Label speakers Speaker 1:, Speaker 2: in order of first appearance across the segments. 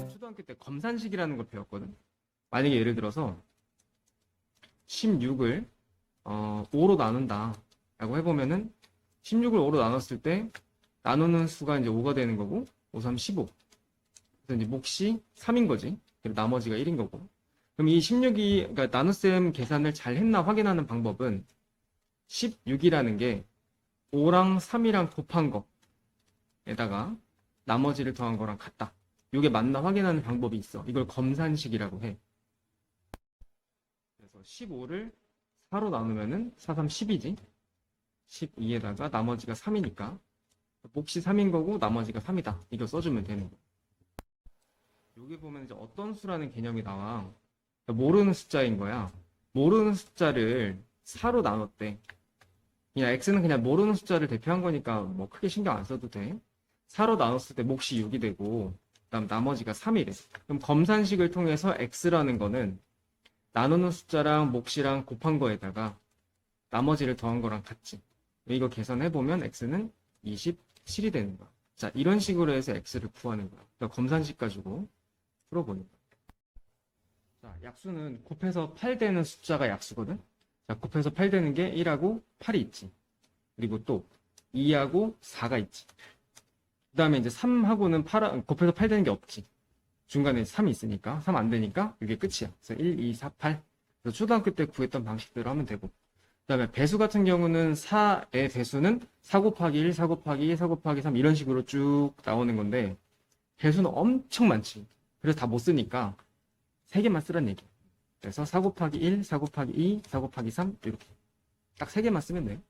Speaker 1: 초등학교 때 검산식이라는 걸 배웠거든. 만약에 예를 들어서 16을 5로 나눈다 라고 해보면은 16을 5로 나눴을 때 나누는 수가 이제 5가 되는 거고 5, 3, 15. 그래서 이제 몫이 3인 거지. 그리고 나머지가 1인 거고. 그럼 이 16이, 그러니까 나눗셈 계산을 잘 했나 확인하는 방법은 16이라는 게 5랑 3이랑 곱한 거에다가 나머지를 더한 거랑 같다. 이게 맞나 확인하는 방법이 있어. 이걸 검산식이라고 해. 그래서 15를 4로 나누면은 4, 3, 10이지. 12에다가 나머지가 3이니까 몫이 3인 거고 나머지가 3이다. 이거 써주면 되는 거. 여기 보면 이제 어떤 수라는 개념이 나와. 모르는 숫자인 거야. 모르는 숫자를 4로 나눴대. 그냥 x는 그냥 모르는 숫자를 대표한 거니까 뭐 크게 신경 안 써도 돼. 4로 나눴을 때 몫이 6이 되고 그다음 나머지가 3이래. 그럼 검산식을 통해서 x라는 거는 나누는 숫자랑 몫이랑 곱한 거에다가 나머지를 더한 거랑 같지. 이거 계산해보면 x는 27이 되는 거야. 자, 이런 식으로 해서 x를 구하는 거야. 그러니까 검산식 가지고 풀어보는 거야. 자, 약수는 곱해서 8 되는 숫자가 약수거든. 자, 곱해서 8 되는 게 1하고 8이 있지. 그리고 또 2하고 4가 있지. 그 다음에 이제 3하고는 곱해서 8 되는 게 없지. 중간에 3이 있으니까 3 안 되니까 이게 끝이야. 그래서 1, 2, 4, 8. 그래서 초등학교 때 구했던 방식대로 하면 되고. 그 다음에 배수 같은 경우는 4의 배수는 4 곱하기 1, 4 곱하기 2, 4 곱하기 3 이런 식으로 쭉 나오는 건데 배수는 엄청 많지. 그래서 다 못 쓰니까 3개만 쓰란 얘기야. 그래서 4 곱하기 1, 4 곱하기 2, 4 곱하기 3 이렇게 딱 3개만 쓰면 돼.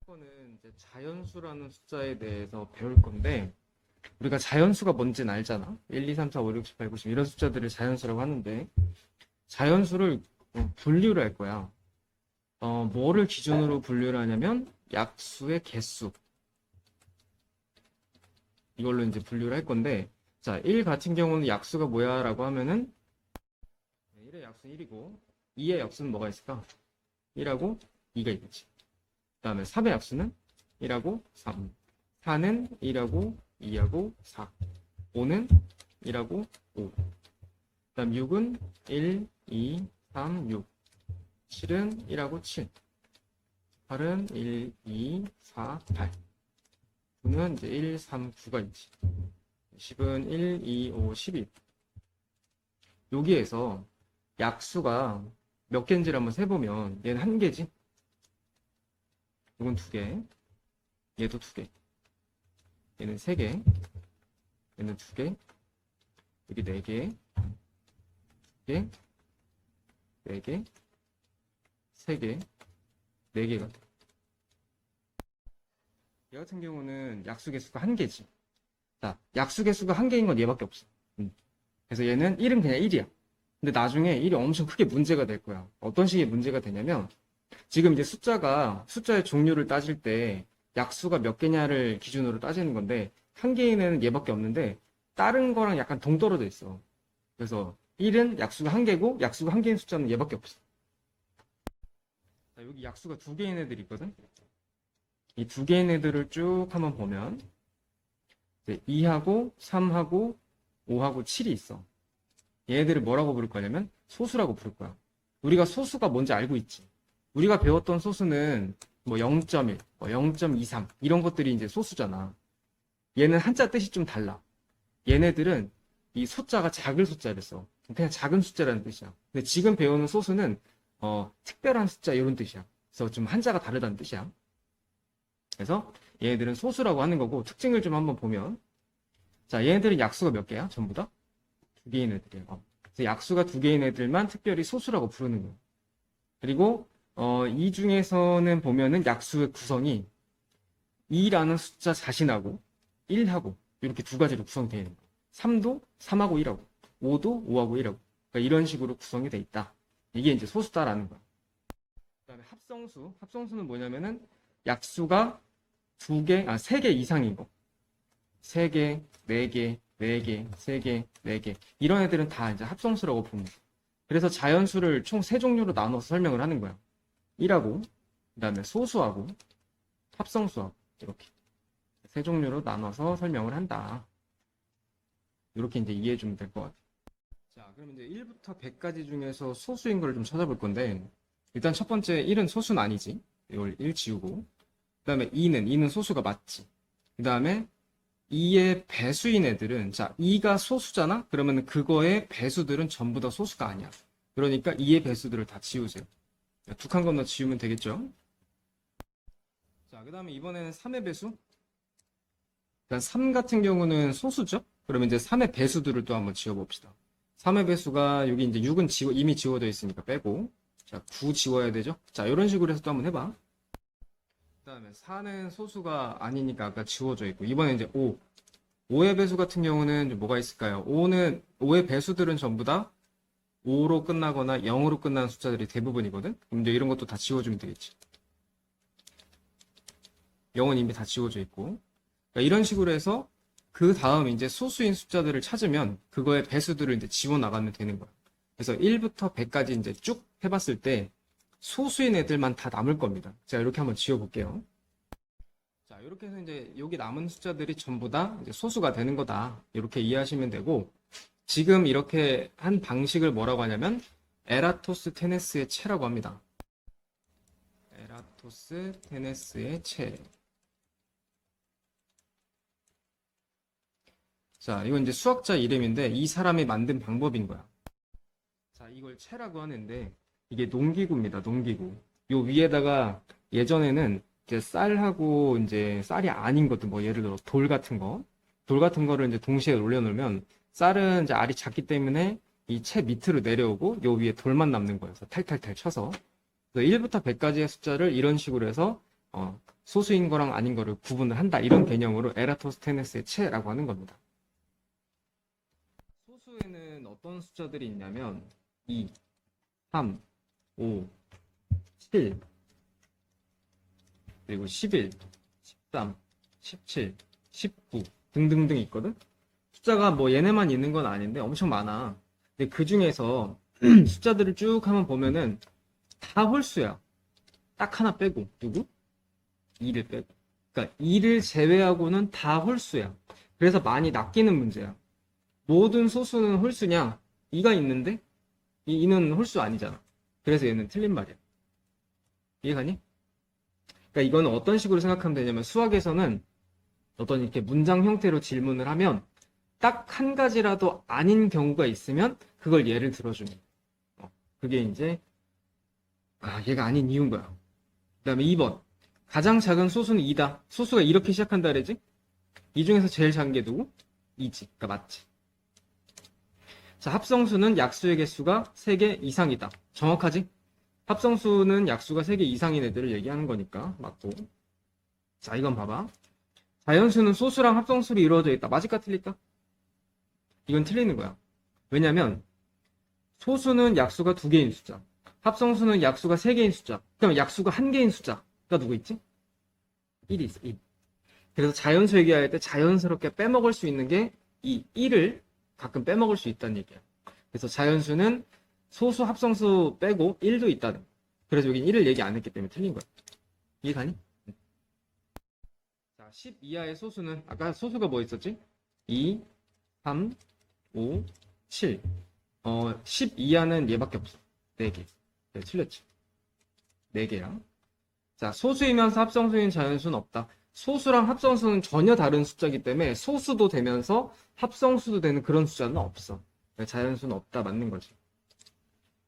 Speaker 1: 이거는 이제 자연수라는 숫자에 대해서 배울 건데 우리가 자연수가 뭔지는 알잖아. 1, 2, 3, 4, 5, 6, 7, 8, 9, 10 이런 숫자들을 자연수라고 하는데 자연수를 분류를 할 거야. 뭐를 기준으로 분류를 하냐면 약수의 개수 이걸로 이제 분류를 할 건데 자, 1 같은 경우는 약수가 뭐야 라고 하면은 1의 약수는 1이고 2의 약수는 뭐가 있을까? 1하고 2가 있겠지. 그 다음에 3의 약수는 1하고 3 4는 1하고 2하고 4 5는 1하고 5 그 다음 6은 1, 2, 3, 6 7은 1하고 7 8은 1, 2, 4, 8 9는 이제 1, 3, 9가 있지. 10은 1, 2, 5, 12 여기에서 약수가 몇 개인지를 한번 세보면 얘는 1개지. 이건 2개. 얘도 2개. 얘는 3개. 얘는 2개. 여기 4개. 2개. 4개. 3개. 4개가 돼. 얘 같은 경우는 약수 개수가 1개지. 자, 약수 개수가 1개인 건 얘밖에 없어. 그래서 얘는 1은 그냥 1이야. 근데 나중에 1이 엄청 크게 문제가 될 거야. 어떤 식의 문제가 되냐면 지금 이제 숫자의 종류를 따질 때 약수가 몇 개냐를 기준으로 따지는 건데 1개인 애는 얘밖에 없는데 다른 거랑 약간 동떨어져 있어. 그래서 1은 약수가 1개고 약수가 1개인 숫자는 얘밖에 없어. 자, 여기 약수가 2개인 애들이 있거든. 이 2개인 애들을 쭉 한번 보면 2하고 3하고 5하고 7이 있어. 얘네들을 뭐라고 부를 거냐면 소수라고 부를 거야. 우리가 소수가 뭔지 알고 있지. 우리가 배웠던 소수는 뭐 0.1, 뭐 0.23 이런 것들이 이제 소수잖아. 얘는 한자 뜻이 좀 달라. 얘네들은 이 소자가 작을 소자를 써. 그냥 작은 숫자라는 뜻이야. 근데 지금 배우는 소수는 특별한 숫자 이런 뜻이야. 그래서 좀 한자가 다르다는 뜻이야. 그래서 얘네들은 소수라고 하는 거고 특징을 좀 한번 보면 자, 얘네들은 약수가 몇 개야? 전부 다? 2개인 애들이야. 그래서 약수가 2개인 애들만 특별히 소수라고 부르는 거야. 그리고 이 중에서는 보면은 약수의 구성이 2라는 숫자 자신하고 1하고 이렇게 2가지로 구성되어 있는 거야. 3도 3하고 1하고 5도 5하고 1하고 그러니까 이런 식으로 구성이 돼 있다. 이게 이제 소수다라는 거야. 그다음에 합성수는 뭐냐면은 약수가 3개 이상인 거. 3개, 4개, 4개, 3개, 4개. 이런 애들은 다 이제 합성수라고 봅니다. 그래서 자연수를 총 3종류로 나눠서 설명을 하는 거야. 1하고, 그 다음에 소수하고, 합성수하고, 이렇게. 세 종류로 나눠서 설명을 한다. 이렇게 이제 이해해 주면 될 것 같아요. 자, 그럼 이제 1부터 100까지 중에서 소수인 걸 좀 찾아볼 건데, 일단 첫 번째 1은 소수는 아니지. 이걸 1 지우고. 그 다음에 2는 소수가 맞지. 그 다음에 2의 배수인 애들은, 자, 2가 소수잖아? 그러면 그거의 배수들은 전부 다 소수가 아니야. 그러니까 2의 배수들을 다 지우세요. 두 칸 건너 지우면 되겠죠? 자, 그 다음에 이번에는 3의 배수. 그러니까 3 같은 경우는 소수죠? 그러면 이제 3의 배수들을 또 한번 지워봅시다. 3의 배수가 여기 이제 6은 이미 지워져 있으니까 빼고. 자, 9 지워야 되죠? 자, 이런 식으로 해서 또 한번 해봐. 그 다음에 4는 소수가 아니니까 아까 지워져 있고. 이번에 이제 5. 5의 배수 같은 경우는 뭐가 있을까요? 5의 배수들은 전부 다 5로 끝나거나 0으로 끝나는 숫자들이 대부분이거든? 그럼 이제 이런 것도 다 지워주면 되겠지. 0은 이미 다 지워져 있고. 그러니까 이런 식으로 해서 그 다음 이제 소수인 숫자들을 찾으면 그거의 배수들을 이제 지워 나가면 되는 거야. 그래서 1부터 100까지 이제 쭉 해봤을 때 소수인 애들만 다 남을 겁니다. 자, 이렇게 한번 지워볼게요. 자, 이렇게 해서 이제 여기 남은 숫자들이 전부 다 이제 소수가 되는 거다. 이렇게 이해하시면 되고, 지금 이렇게 한 방식을 뭐라고 하냐면 에라토스테네스의 체라고 합니다. 에라토스테네스의 체. 자, 이건 이제 수학자 이름인데 이 사람이 만든 방법인 거야. 자, 이걸 체라고 하는데 이게 농기구입니다. 농기구. 요 위에다가 예전에는 이제 쌀하고 이제 쌀이 아닌 것들, 뭐 예를 들어 돌 같은 거를 이제 동시에 올려놓으면 쌀은 이제 알이 작기 때문에 이 채 밑으로 내려오고 요 위에 돌만 남는 거예요. 그래서 탈탈탈 쳐서. 그래서 1부터 100까지의 숫자를 이런 식으로 해서 소수인 거랑 아닌 거를 구분을 한다. 이런 개념으로 에라토스테네스의 체라고 하는 겁니다. 소수에는 어떤 숫자들이 있냐면 2, 3, 5, 7, 그리고 11, 13, 17, 19 등등등 있거든? 숫자가 뭐 얘네만 있는 건 아닌데 엄청 많아. 근데 그 중에서 숫자들을 쭉 한번 보면은 다 홀수야. 딱 하나 빼고. 누구? 2를 빼고. 그러니까 2를 제외하고는 다 홀수야. 그래서 많이 낚이는 문제야. 모든 소수는 홀수냐? 2가 있는데 2는 홀수 아니잖아. 그래서 얘는 틀린 말이야. 이해가니? 그러니까 이거는 어떤 식으로 생각하면 되냐면 수학에서는 어떤 이렇게 문장 형태로 질문을 하면 딱 한 가지라도 아닌 경우가 있으면 그걸 예를 들어주는 거야. 그게 이제 얘가 아닌 이유인 거야. 그 다음에 2번 가장 작은 소수는 2다. 소수가 이렇게 시작한다 그러지? 이 중에서 제일 작은 게 누구? 2지. 그러니까 맞지. 자, 합성수는 약수의 개수가 3개 이상이다. 정확하지? 합성수는 약수가 3개 이상인 애들을 얘기하는 거니까 맞고. 자, 이건 봐봐. 자연수는 소수랑 합성수로 이루어져 있다. 맞을까 틀릴까? 이건 틀리는 거야. 왜냐면 소수는 약수가 2개인 숫자, 합성수는 약수가 3개인 숫자, 그다음에 약수가 1개인 숫자가 누구 있지? 1이 있어. 1. 그래서 자연수 얘기할 때 자연스럽게 빼먹을 수 있는 게 이 1을 가끔 빼먹을 수 있다는 얘기야. 그래서 자연수는 소수, 합성수 빼고 1도 있다는 거야. 그래서 여긴 1을 얘기 안 했기 때문에 틀린 거야. 이해가니? 자, 10 이하의 소수는 아까 소수가 뭐 있었지? 2, 3, 5, 7. 10 이하는 얘밖에 없어. 4개. 네, 틀렸지. 4개야. 자, 소수이면서 합성수인 자연수는 없다. 소수랑 합성수는 전혀 다른 숫자이기 때문에 소수도 되면서 합성수도 되는 그런 숫자는 없어. 자연수는 없다. 맞는 거지.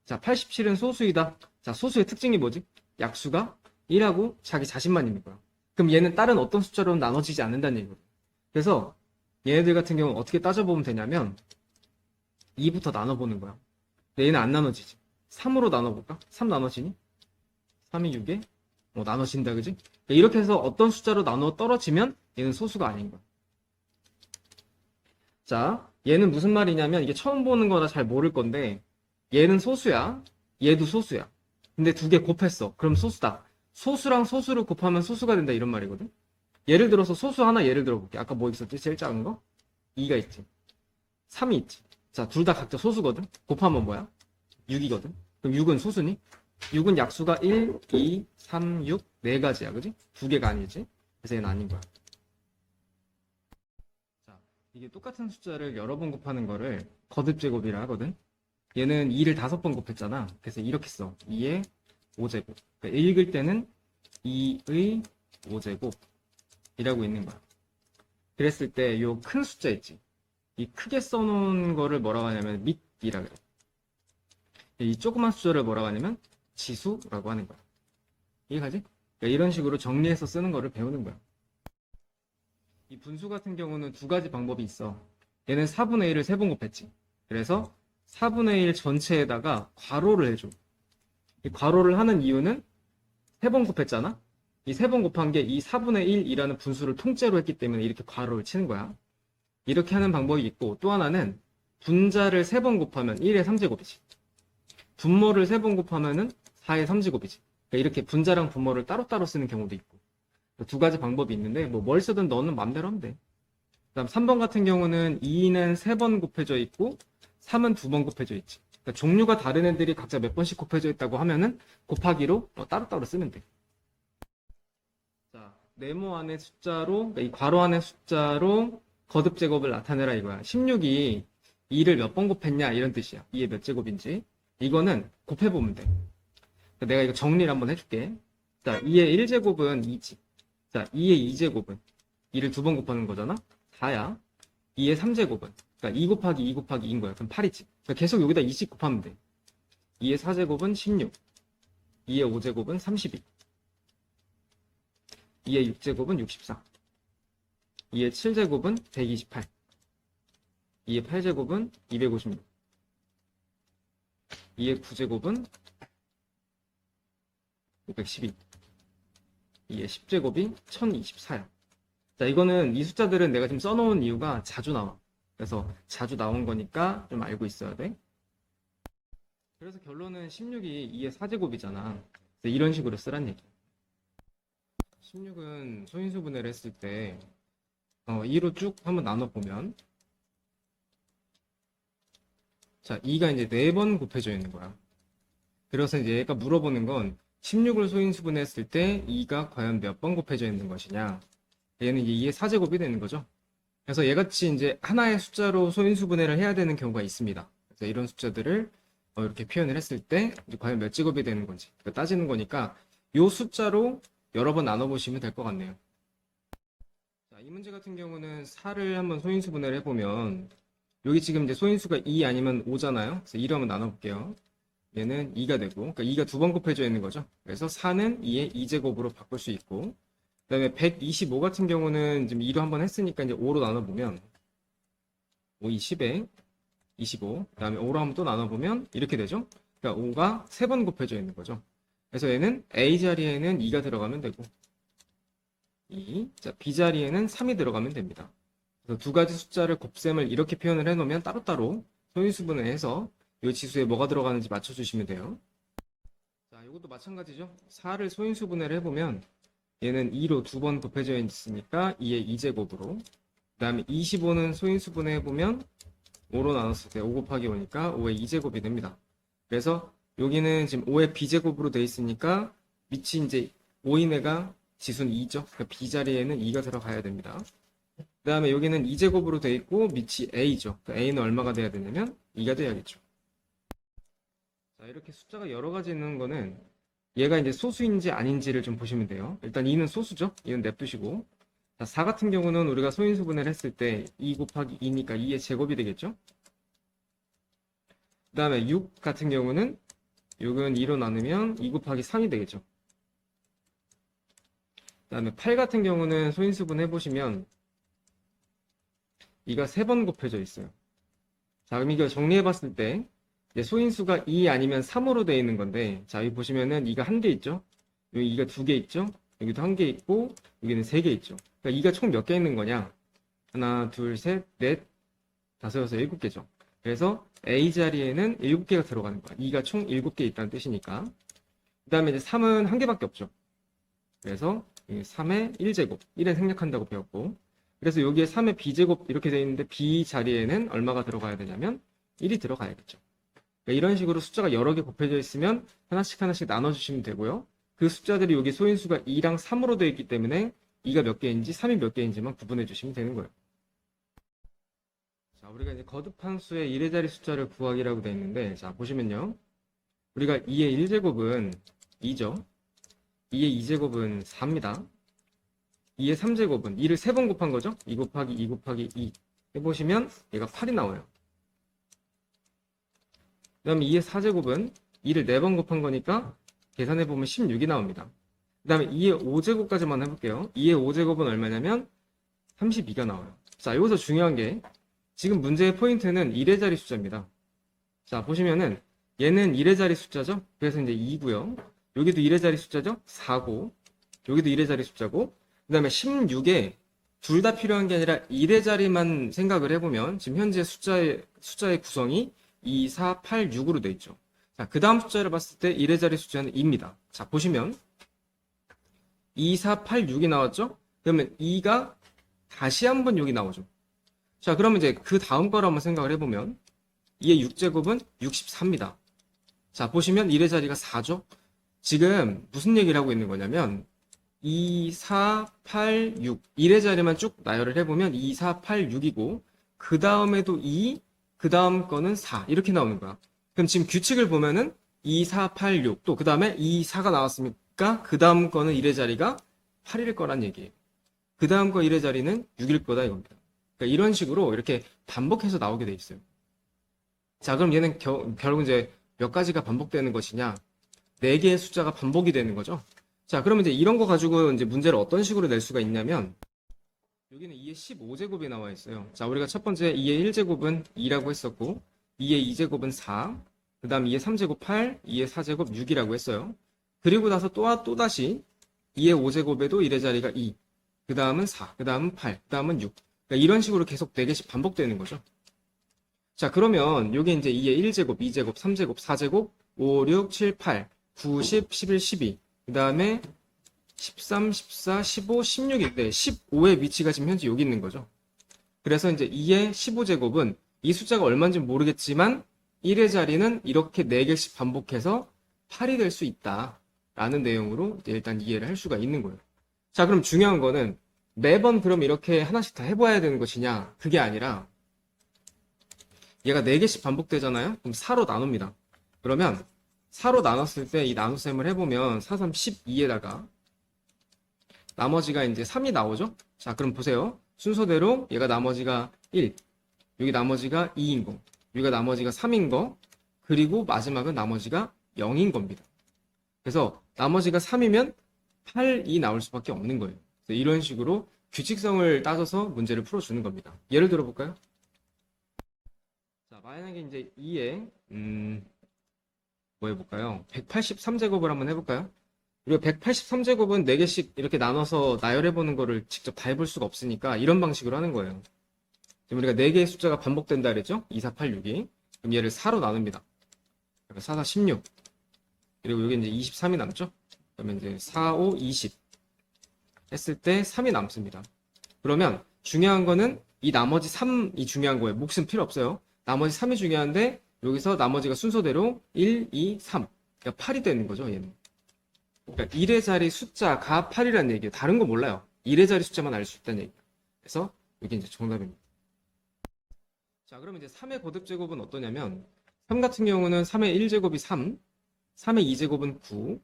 Speaker 1: 자, 87은 소수이다. 자, 소수의 특징이 뭐지? 약수가 1하고 자기 자신만 있는 거야. 그럼 얘는 다른 어떤 숫자로는 나눠지지 않는다는 얘기거든. 그래서 얘네들 같은 경우는 어떻게 따져보면 되냐면 2부터 나눠보는 거야. 근데 얘는 안 나눠지지. 3으로 나눠볼까? 3 나눠지니? 3이 6에? 나눠진다, 그지? 이렇게 해서 어떤 숫자로 나눠 떨어지면 얘는 소수가 아닌 거야. 자, 얘는 무슨 말이냐면 이게 처음 보는 거라 잘 모를 건데 얘는 소수야. 얘도 소수야. 근데 2개 곱했어. 그럼 소수다. 소수랑 소수를 곱하면 소수가 된다 이런 말이거든. 예를 들어서 소수 하나 예를 들어볼게. 아까 뭐 있었지? 제일 작은 거? 2가 있지. 3이 있지. 자, 둘 다 각자 소수거든. 곱하면 뭐야? 6이거든. 그럼 6은 소수니? 6은 약수가 1, 2, 3, 6, 4가지야. 그지? 2개가 아니지. 그래서 얘는 아닌 거야. 이게 똑같은 숫자를 여러 번 곱하는 거를 거듭제곱이라 하거든. 얘는 2를 5번 곱했잖아. 그래서 이렇게 써. 2의 5제곱. 그러니까 읽을 때는 2의 5제곱이라고 있는 거야. 그랬을 때 요 큰 숫자 있지. 이 크게 써놓은 거를 뭐라고 하냐면 밑이라 그래. 이 조그만 숫자를 뭐라고 하냐면 지수라고 하는 거야. 이해가지? 그러니까 이런 식으로 정리해서 쓰는 거를 배우는 거야. 이 분수 같은 경우는 두 가지 방법이 있어. 얘는 4분의 1을 3번 곱했지. 그래서 4분의 1 전체에다가 괄호를 해줘. 이 괄호를 하는 이유는 3번 곱했잖아? 이 3번 곱한 게 이 4분의 1이라는 분수를 통째로 했기 때문에 이렇게 괄호를 치는 거야. 이렇게 하는 방법이 있고, 또 하나는 분자를 3번 곱하면 1의 3제곱이지. 분모를 3번 곱하면은 4의 3제곱이지. 그러니까 이렇게 분자랑 분모를 따로따로 쓰는 경우도 있고. 두 가지 방법이 있는데, 뭘 쓰든 너는 맘대로 하면 돼. 그 다음 3번 같은 경우는 2는 3번 곱해져 있고, 3은 2번 곱해져 있지. 그러니까 종류가 다른 애들이 각자 몇 번씩 곱해져 있다고 하면은 곱하기로 따로따로 쓰면 돼. 자, 네모 안의 숫자로, 그러니까 이 괄호 안의 숫자로 거듭 제곱을 나타내라 이거야. 16이 2를 몇 번 곱했냐 이런 뜻이야. 2의 몇 제곱인지. 이거는 곱해보면 돼. 내가 이거 정리를 한번 해줄게. 자, 2의 1제곱은 2지. 자, 2의 2제곱은 2를 2번 곱하는 거잖아? 4야. 2의 3제곱은 그러니까 2 곱하기 2 곱하기 2인 거야. 그럼 8이지. 그러니까 계속 여기다 2씩 곱하면 돼. 2의 4제곱은 16. 2의 5제곱은 32. 2의 6제곱은 64. 2의 7제곱은 128. 2의 8제곱은 256. 2의 9제곱은 512. 2의 10제곱이 1024야. 자, 이거는 이 숫자들은 내가 지금 써놓은 이유가 자주 나와. 그래서 자주 나온 거니까 좀 알고 있어야 돼. 그래서 결론은 16이 2의 4제곱이잖아. 이런 식으로 쓰란 얘기야. 16은 소인수분해를 했을 때 2로 쭉 한번 나눠보면 자, 2가 이제 4번 곱해져 있는 거야. 그래서 이제 얘가 물어보는 건 16을 소인수분해했을 때 2가 과연 몇 번 곱해져 있는 것이냐. 얘는 이제 2의 4제곱이 되는 거죠. 그래서 얘같이 이제 하나의 숫자로 소인수분해를 해야 되는 경우가 있습니다. 그래서 이런 숫자들을 이렇게 표현을 했을 때 과연 몇 제곱이 되는 건지 따지는 거니까 이 숫자로 여러 번 나눠보시면 될 것 같네요. 자, 이 문제 같은 경우는 4를 한번 소인수분해를 해보면 여기 지금 이제 소인수가 2 아니면 5잖아요. 그래서 2로 한번 나눠볼게요. 얘는 2가 되고, 그러니까 2가 2번 곱해져 있는 거죠. 그래서 4는 2의 2제곱으로 바꿀 수 있고, 그 다음에 125 같은 경우는 지금 2로 한번 했으니까 이제 5로 나눠보면 5, 20에 25, 그 다음에 5로 한번 또 나눠보면 이렇게 되죠. 그러니까 5가 3번 곱해져 있는 거죠. 그래서 얘는 A 자리에는 2가 들어가면 되고 2, 자, B 자리에는 3이 들어가면 됩니다. 그래서 두 가지 숫자를 곱셈을 이렇게 표현을 해놓으면 따로따로 소인수분을 해서 이 지수에 뭐가 들어가는지 맞춰주시면 돼요. 자, 이것도 마찬가지죠. 4를 소인수분해를 해보면 얘는 2로 2번 곱해져 있으니까 2의 2제곱으로, 그 다음에 25는 소인수분해 해보면 5로 나눴을 때 5 곱하기 5니까 5의 2제곱이 됩니다. 그래서 여기는 지금 5의 b제곱으로 돼 있으니까 밑이 이제 5인 애가 지수는 2죠. 그러니까 b 자리에는 2가 들어가야 됩니다. 그 다음에 여기는 2제곱으로 돼 있고 밑이 a죠. 그러니까 a는 얼마가 돼야 되냐면 2가 돼야겠죠. 자, 이렇게 숫자가 여러 가지 있는 거는 얘가 이제 소수인지 아닌지를 좀 보시면 돼요. 일단 2는 소수죠. 2는 냅두시고. 자, 4 같은 경우는 우리가 소인수분해를 했을 때 2 곱하기 2니까 2의 제곱이 되겠죠. 그 다음에 6 같은 경우는 6은 2로 나누면 2 곱하기 3이 되겠죠. 그 다음에 8 같은 경우는 소인수분 해보시면 2가 3번 곱해져 있어요. 자, 그럼 이거 정리해봤을 때 소인수가 2 아니면 3으로 되어 있는 건데, 자, 여기 보시면은 2가 1개 있죠? 여기 2가 2개 있죠? 여기도 1개 있고, 여기는 3개 있죠? 그러니까 2가 총 몇 개 있는 거냐? 하나, 둘, 셋, 넷, 다섯, 여섯, 7개죠. 그래서 A 자리에는 7개가 들어가는 거야. 2가 총 7개 있다는 뜻이니까. 그 다음에 이제 3은 1개밖에 없죠. 그래서 3의 1제곱, 1은 생략한다고 배웠고, 그래서 여기에 3의 b제곱 이렇게 되어 있는데 b 자리에는 얼마가 들어가야 되냐면 1이 들어가야겠죠. 그러니까 이런 식으로 숫자가 여러 개 곱해져 있으면 하나씩 하나씩 나눠주시면 되고요. 그 숫자들이 여기 소인수가 2랑 3으로 되어 있기 때문에 2가 몇 개인지 3이 몇 개인지만 구분해 주시면 되는 거예요. 자, 우리가 이제 거듭한 수의 1의 자리 숫자를 구하기라고 되어 있는데, 자, 보시면요. 우리가 2의 1제곱은 2죠. 2의 2제곱은 4입니다. 2의 3제곱은 2를 3번 곱한 거죠. 2 곱하기 2 곱하기 2 해보시면 얘가 8이 나와요. 그 다음에 2의 4제곱은 2를 4번 곱한 거니까 계산해보면 16이 나옵니다. 그 다음에 2의 5제곱까지만 해볼게요. 2의 5제곱은 얼마냐면 32가 나와요. 자, 여기서 중요한 게 지금 문제의 포인트는 1의 자리 숫자입니다. 자, 보시면은 얘는 1의 자리 숫자죠. 그래서 이제 2고요. 여기도 1의 자리 숫자죠. 4고 여기도 1의 자리 숫자고 그 다음에 16에 둘 다 필요한 게 아니라 1의 자리만 생각을 해보면 지금 현재 숫자의 구성이 2, 4, 8, 6으로 돼 있죠. 자, 그 다음 숫자를 봤을 때 1의 자리 숫자는 2입니다. 자, 보시면 2, 4, 8, 6이 나왔죠? 그러면 2가 다시 한번 여기 나오죠. 자, 그러면 이제 그 다음 거를 한번 생각을 해보면 2의 6제곱은 64입니다. 자, 보시면 1의 자리가 4죠? 지금 무슨 얘기를 하고 있는 거냐면 2, 4, 8, 6 1의 자리만 쭉 나열을 해보면 2, 4, 8, 6이고 그 다음에도 2, 그 다음 거는 4 이렇게 나오는 거야. 그럼 지금 규칙을 보면은 2, 4, 8, 6 또 그 다음에 2, 4가 나왔으니까 그 다음 거는 1의 자리가 8일 거란 얘기예요. 그 다음 거 1의 자리는 6일 거다 이겁니다. 그러니까 이런 식으로 이렇게 반복해서 나오게 돼 있어요. 자, 그럼 얘는 결국 이제 몇 가지가 반복되는 것이냐? 4개의 숫자가 반복이 되는 거죠. 자, 그러면 이제 이런 거 가지고 이제 문제를 어떤 식으로 낼 수가 있냐면 여기는 2의 15제곱이 나와 있어요. 자, 우리가 첫 번째 2의 1제곱은 2라고 했었고 2의 2제곱은 4, 그 다음 2의 3제곱 8, 2의 4제곱 6이라고 했어요. 그리고 나서 또다시 2의 5제곱에도 1의 자리가 2, 그 다음은 4, 그 다음은 8, 그 다음은 6. 그러니까 이런 식으로 계속 4개씩 반복되는 거죠. 자, 그러면 여기 이제 2의 1제곱, 2제곱, 3제곱, 4제곱, 5, 6, 7, 8, 9, 10, 11, 12. 그 다음에 13, 14, 15, 16인데 15의 위치가 지금 현재 여기 있는 거죠. 그래서 이제 2의 15제곱은 이 숫자가 얼마인지 모르겠지만 1의 자리는 이렇게 4개씩 반복해서 8이 될 수 있다. 라는 내용으로 일단 이해를 할 수가 있는 거예요. 자, 그럼 중요한 거는 매번 그럼 이렇게 하나씩 다 해봐야 되는 것이냐? 그게 아니라 얘가 4개씩 반복되잖아요? 그럼 4로 나눕니다. 그러면 4로 나눴을 때 이 나눗셈을 해보면 4, 3, 12에다가 나머지가 이제 3이 나오죠? 자, 그럼 보세요. 순서대로 얘가 나머지가 1, 여기 나머지가 2인 거, 여기가 나머지가 3인 거, 그리고 마지막은 나머지가 0인 겁니다. 그래서 나머지가 3이면 8이 나올 수밖에 없는 거예요. 이런 식으로 규칙성을 따져서 문제를 풀어주는 겁니다. 예를 들어볼까요? 자, 만약에 이제 2에 뭐 해볼까요? 183제곱을 한번 해볼까요? 우리가 183제곱은 4개씩 이렇게 나눠서 나열해보는 거를 직접 다 해볼 수가 없으니까 이런 방식으로 하는 거예요. 지금 우리가 4개의 숫자가 반복된다 그랬죠? 2, 4, 8, 6이. 그럼 얘를 4로 나눕니다. 4, 4, 16. 그리고 여기 이제 23이 남죠? 그러면 이제 4, 5, 20. 했을 때 3이 남습니다. 그러면 중요한 거는 이 나머지 3이 중요한 거예요. 몫은 필요 없어요. 나머지 3이 중요한데 여기서 나머지가 순서대로 1, 2, 3. 그러니까 8이 되는 거죠, 얘는. 그러니까 1의 자리 숫자가 8이라는 얘기예요. 다른 거 몰라요. 1의 자리 숫자만 알 수 있다는 얘기예요. 그래서 이게 이제 정답입니다. 자, 그럼 이제 3의 거듭제곱은 어떠냐면 3 같은 경우는 3의 1제곱이 3, 3의 2제곱은 9,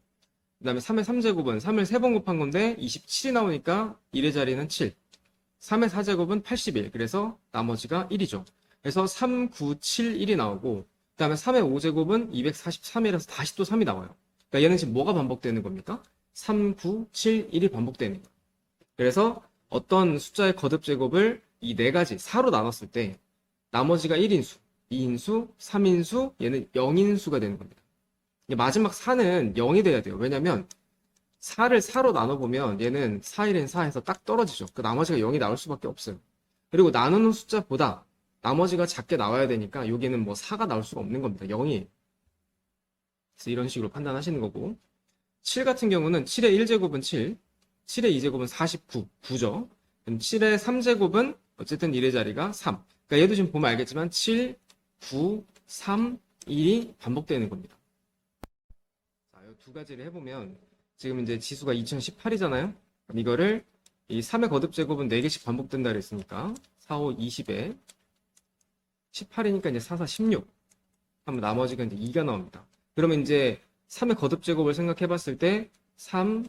Speaker 1: 그 다음에 3의 3제곱은 3을 3번 곱한 건데 27이 나오니까 1의 자리는 7, 3의 4제곱은 81, 그래서 나머지가 1이죠. 그래서 3, 9, 7, 1이 나오고 그 다음에 3의 5제곱은 243이라서 다시 또 3이 나와요. 그러니까 얘는 지금 뭐가 반복되는 겁니까? 3, 9, 7, 1이 반복되는 거예요. 그래서 어떤 숫자의 거듭제곱을 이 4가지 4로 나눴을 때 나머지가 1인수, 2인수, 3인수, 얘는 0인수가 되는 겁니다. 마지막 4는 0이 돼야 돼요. 왜냐면 4를 4로 나눠보면 얘는 4, 1은 4에서 딱 떨어지죠. 그 나머지가 0이 나올 수밖에 없어요. 그리고 나누는 숫자보다 나머지가 작게 나와야 되니까 여기는 뭐 4가 나올 수가 없는 겁니다. 0이에요. 그래서 이런 식으로 판단하시는 거고 7 같은 경우는 7의 1제곱은 7, 7의 2제곱은 49, 9죠. 그럼 7의 3제곱은 어쨌든 1의 자리가 3. 그러니까 얘도 지금 보면 알겠지만 7, 9, 3, 1이 반복되는 겁니다. 자, 이 두 가지를 해보면 지금 이제 지수가 2018이잖아요. 그럼 이거를 이 3의 거듭제곱은 4개씩 반복된다 그랬으니까 4, 5, 20에 18이니까 이제 4, 4, 16. 하면 나머지가 이제 2가 나옵니다. 그러면 이제 3의 거듭 제곱을 생각해 봤을 때 3,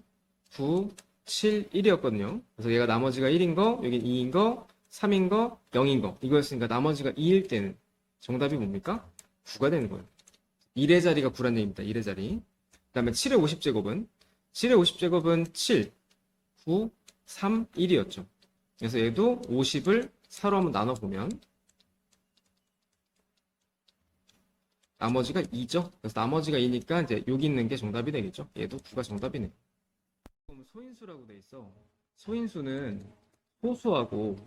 Speaker 1: 9, 7, 1이었거든요. 그래서 얘가 나머지가 1인 거, 여긴 2인 거, 3인 거, 0인 거. 이거였으니까 나머지가 2일 때는 정답이 뭡니까? 9가 되는 거예요. 1의 자리가 9란 얘기입니다. 1의 자리. 그 다음에 7의 50제곱은 7의 50제곱은 7, 9, 3, 1이었죠. 그래서 얘도 50을 4로 한번 나눠보면 나머지가 2죠. 그래서 나머지가 2니까 이제 여기 있는 게 정답이 되겠죠. 얘도 9가 정답이네. 그럼 소인수라고 돼 있어. 소인수는 소수하고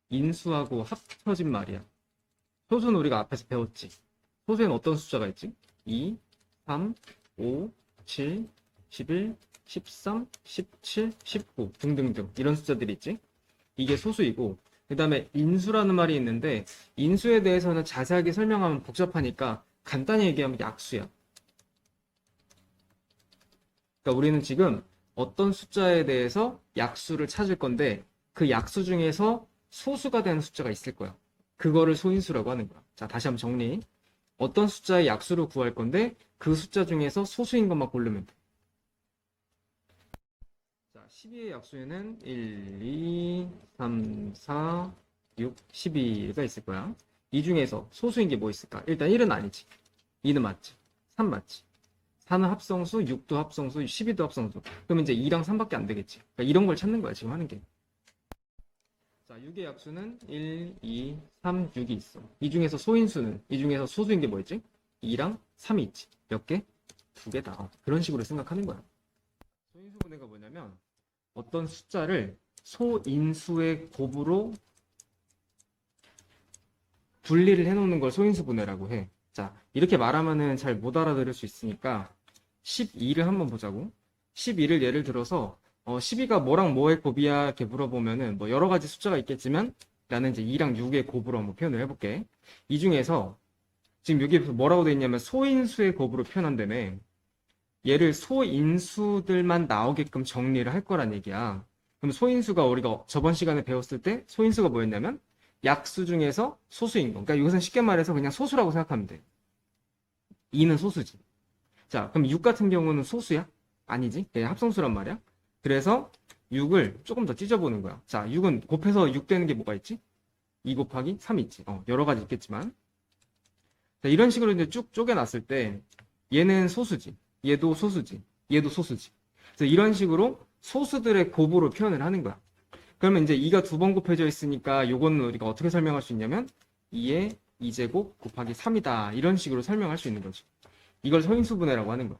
Speaker 1: 인수하고 합쳐진 말이야. 소수는 우리가 앞에서 배웠지. 소수에는 어떤 숫자가 있지? 2, 3, 5, 7, 11, 13, 17, 19 등등등 이런 숫자들이 있지. 이게 소수이고 그 다음에 인수라는 말이 있는데 인수에 대해서는 자세하게 설명하면 복잡하니까 간단히 얘기하면 약수야. 그러니까 우리는 지금 어떤 숫자에 대해서 약수를 찾을 건데 그 약수 중에서 소수가 되는 숫자가 있을 거야. 그거를 소인수라고 하는 거야. 자, 다시 한번 정리. 어떤 숫자의 약수를 구할 건데 그 숫자 중에서 소수인 것만 고르면 돼. 자, 12의 약수에는 1, 2, 3, 4, 6, 12가 있을 거야. 이 중에서 소수인 게 뭐 있을까? 일단 1은 아니지. 2는 맞지. 3 맞지. 4는 합성수, 6도 합성수, 12도 합성수. 그럼 이제 2랑 3밖에 안 되겠지. 그러니까 이런 걸 찾는 거야, 지금 하는 게. 자, 6의 약수는 1, 2, 3, 6이 있어. 이 중에서 소인수는, 이 중에서 소수인 게 뭐 있지? 2랑 3이 있지. 몇 개? 2개다. 그런 식으로 생각하는 거야. 소인수 분해가 뭐냐면, 어떤 숫자를 소인수의 곱으로 분리를 해놓는 걸 소인수 분해라고 해. 자, 이렇게 말하면은 잘 못 알아들을 수 있으니까 12를 한번 보자고. 12를 예를 들어서 12가 뭐랑 뭐의 곱이야 이렇게 물어보면은 뭐 여러 가지 숫자가 있겠지만 나는 이제 2랑 6의 곱으로 한번 표현을 해볼게. 이 중에서 지금 여기에 뭐라고 돼 있냐면 소인수의 곱으로 표현한다며. 얘를 소인수들만 나오게끔 정리를 할 거란 얘기야. 그럼 소인수가 우리가 저번 시간에 배웠을 때 소인수가 뭐였냐면 약수 중에서 소수인 거. 그러니까 이것은 쉽게 말해서 그냥 소수라고 생각하면 돼. 2는 소수지. 자, 그럼 6 같은 경우는 소수야? 아니지. 그냥 합성수란 말이야. 그래서 6을 조금 더 찢어보는 거야. 자, 6은 곱해서 6 되는 게 뭐가 있지? 2 곱하기 3 있지. 여러 가지 있겠지만. 자, 이런 식으로 이제 쭉 쪼개놨을 때 얘는 소수지. 얘도 소수지. 얘도 소수지. 그래서 이런 식으로 소수들의 곱으로 표현을 하는 거야. 그러면 이제 2가 두 번 곱해져 있으니까 요거는 우리가 어떻게 설명할 수 있냐면 2의 2제곱 곱하기 3이다. 이런 식으로 설명할 수 있는 거지. 이걸 소인수분해라고 하는 거야.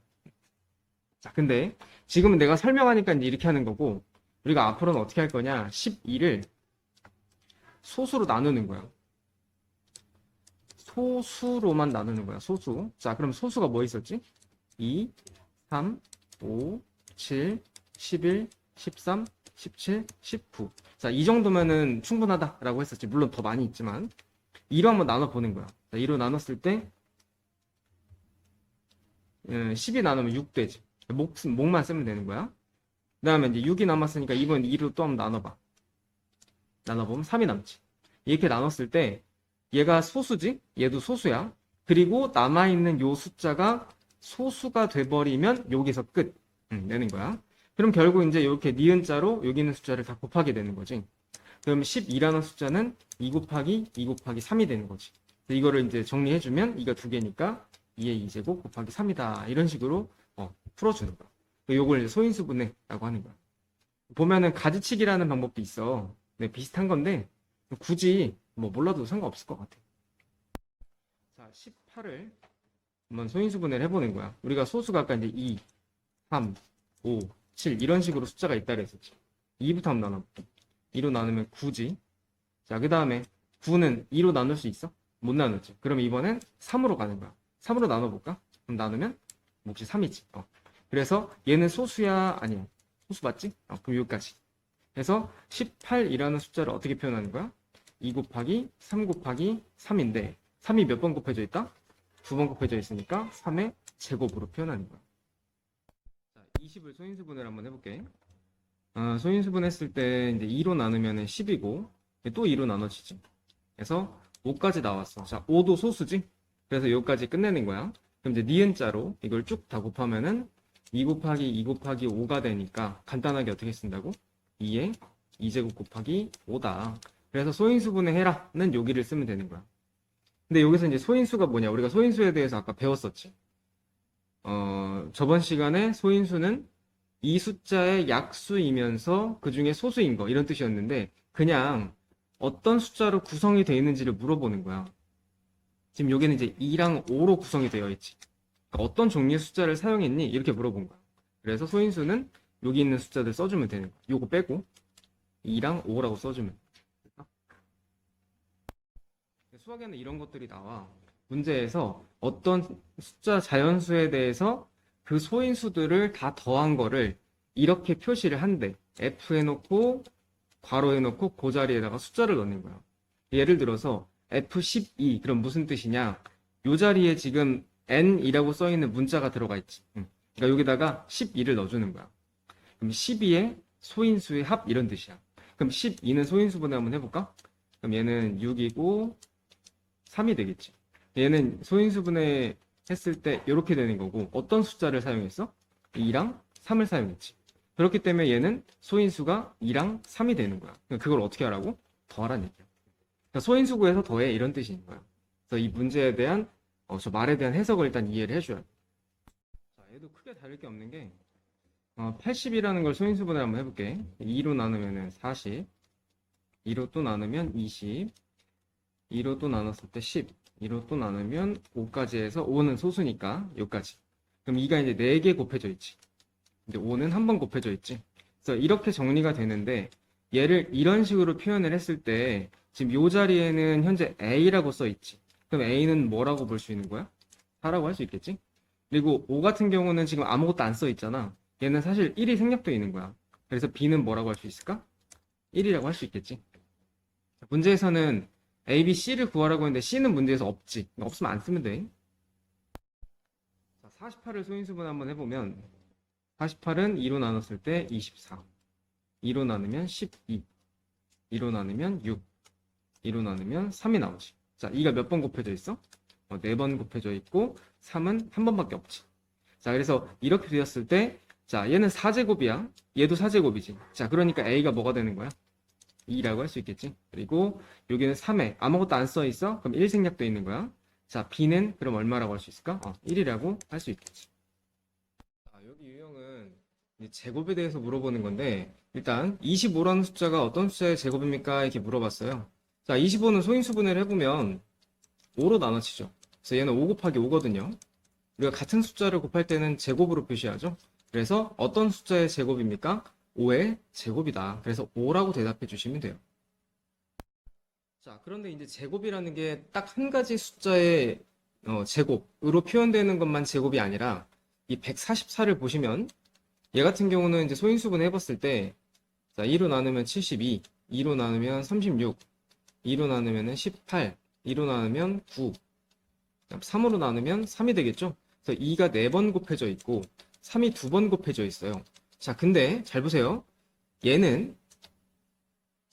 Speaker 1: 자, 근데 지금은 내가 설명하니까 이제 이렇게 하는 거고 우리가 앞으로는 어떻게 할 거냐? 12를 소수로 나누는 거야. 소수로만 나누는 거야. 소수. 자, 그럼 소수가 뭐 있었지? 2, 3, 5, 7, 11, 13, 17, 19. 자, 이 정도면은 충분하다라고 했었지. 물론 더 많이 있지만 2로 한번 나눠보는 거야. 자, 2로 나눴을 때 10이 나누면 6 되지. 목만 쓰면 되는 거야. 그 다음에 이제 6이 남았으니까 이번 2로 또 한번 나눠봐. 나눠보면 3이 남지. 이렇게 나눴을 때 얘가 소수지? 얘도 소수야. 그리고 남아있는 요 숫자가 소수가 돼버리면 여기서 끝. 내는 거야. 그럼 결국 이제 이렇게 니은자로 여기 있는 숫자를 다 곱하게 되는 거지. 그럼 12라는 숫자는 2 곱하기 2 곱하기 3이 되는 거지. 이거를 이제 정리해주면 2가 2개니까 2의 2제곱 곱하기 3이다. 이런 식으로 풀어주는 거야. 요걸 이제 소인수분해라고 하는 거야. 보면은 가지치기라는 방법도 있어. 네, 비슷한 건데 굳이 뭐 몰라도 상관없을 것 같아. 자, 18을 한번 소인수분해를 해보는 거야. 우리가 소수가 아까 이제 2, 3, 5, 7 이런 식으로 숫자가 있다 그랬었지. 2부터 한번 나눠볼게. 2로 나누면 9지. 자, 그 다음에 9는 2로 나눌 수 있어? 못 나누지. 그럼 이번엔 3으로 가는 거야. 3으로 나눠볼까? 그럼 나누면 몫이 3이지. 그래서 얘는 소수야? 아니야. 소수 맞지? 그럼 여기까지. 그래서 18이라는 숫자를 어떻게 표현하는 거야? 2 곱하기 3 곱하기 3인데 3이 몇 번 곱해져 있다? 2번 곱해져 있으니까 3의 제곱으로 표현하는 거야. 자, 20을 소인수분해를 한번 해볼게. 소인수분 했을 때 이제 2로 나누면 10이고 또 2로 나눠지지. 그래서 5까지 나왔어. 자, 5도 소수지? 그래서 여기까지 끝내는 거야. 그럼 이제 니은자로 이걸 쭉 다 곱하면은 2 곱하기 2 곱하기 5가 되니까 간단하게 어떻게 쓴다고? 2에 2제곱 곱하기 5다. 그래서 소인수분해 해라는 여기를 쓰면 되는 거야. 근데 여기서 이제 소인수가 뭐냐? 우리가 소인수에 대해서 아까 배웠었지. 저번 시간에 소인수는 이 숫자의 약수이면서 그 중에 소수인 거 이런 뜻이었는데 그냥 어떤 숫자로 구성이 되어 있는지를 물어보는 거야. 지금 여기는 이제 2랑 5로 구성이 되어 있지. 그러니까 어떤 종류의 숫자를 사용했니? 이렇게 물어본 거야. 그래서 소인수는 여기 있는 숫자들 써주면 되는 거야. 요거 빼고 2랑 5라고 써주면. 수학에는 이런 것들이 나와. 문제에서 어떤 숫자 자연수에 대해서 그 소인수들을 다 더한 거를 이렇게 표시를 한대. F 해놓고 괄호 해놓고 그 자리에다가 숫자를 넣는 거야. 예를 들어서 F12 그럼 무슨 뜻이냐? 요 자리에 지금 N이라고 써있는 문자가 들어가 있지. 그러니까 여기다가 12를 넣어주는 거야. 그럼 12의 소인수의 합 이런 뜻이야. 그럼 12는 소인수분해 한번 해볼까? 그럼 얘는 6이고 3이 되겠지. 얘는 소인수분해 했을 때 이렇게 되는 거고 어떤 숫자를 사용했어? 2랑 3을 사용했지. 그렇기 때문에 얘는 소인수가 2랑 3이 되는 거야. 그걸 어떻게 하라고? 더하라는 얘기야. 그러니까 소인수 구해서 더해 이런 뜻인 거야. 그래서 이 문제에 대한 저 말에 대한 해석을 일단 이해를 해줘야 돼. 자, 얘도 크게 다를 게 없는 게 80이라는 걸 소인수분해 한번 해볼게. 2로 나누면 40, 2로 또 나누면 20, 2로 또 나눴을 때 10, 2로 또 나누면 5까지 해서 5는 소수니까 여기까지. 그럼 2가 이제 4개 곱해져 있지. 근데 5는 한 번 곱해져 있지. 그래서 이렇게 정리가 되는데 얘를 이런 식으로 표현을 했을 때 지금 이 자리에는 현재 A라고 써 있지. 그럼 A는 뭐라고 볼 수 있는 거야? 4라고 할 수 있겠지? 그리고 5 같은 경우는 지금 아무것도 안 써 있잖아. 얘는 사실 1이 생략되어 있는 거야. 그래서 B는 뭐라고 할 수 있을까? 1이라고 할 수 있겠지. 문제에서는 A, B, C를 구하라고 했는데 C는 문제에서 없지. 없으면 안 쓰면 돼. 자, 48을 소인수분 한번 해보면 48은 2로 나눴을 때 24, 2로 나누면 12, 2로 나누면 6, 2로 나누면 3이 나오지. 자, 2가 몇 번 곱해져 있어? 4번 곱해져 있고 3은 한 번밖에 없지. 자, 그래서 이렇게 되었을 때 자, 얘는 4제곱이야. 얘도 4제곱이지. 자, 그러니까 A가 뭐가 되는 거야? 2라고 할 수 있겠지. 그리고 여기는 3에 아무것도 안 써 있어? 그럼 1 생략되어 있는 거야. 자, B는 그럼 얼마라고 할 수 있을까? 1이라고 할 수 있겠지. 자, 여기 유형은 이제 제곱에 대해서 물어보는 건데 일단 25라는 숫자가 어떤 숫자의 제곱입니까? 이렇게 물어봤어요. 자, 25는 소인수분해를 해보면 5로 나눠지죠. 그래서 얘는 5 곱하기 5거든요. 우리가 같은 숫자를 곱할 때는 제곱으로 표시하죠. 그래서 어떤 숫자의 제곱입니까? 5의 제곱이다. 그래서 5라고 대답해 주시면 돼요. 자, 그런데 이제 제곱이라는 게 딱 한 가지 숫자의 제곱으로 표현되는 것만 제곱이 아니라 이 144를 보시면 얘 같은 경우는 이제 소인수분해 해봤을 때 자, 2로 나누면 72, 2로 나누면 36, 2로 나누면 18, 2로 나누면 9, 3으로 나누면 3이 되겠죠? 그래서 2가 4번 곱해져 있고 3이 2번 곱해져 있어요. 자, 근데 잘 보세요. 얘는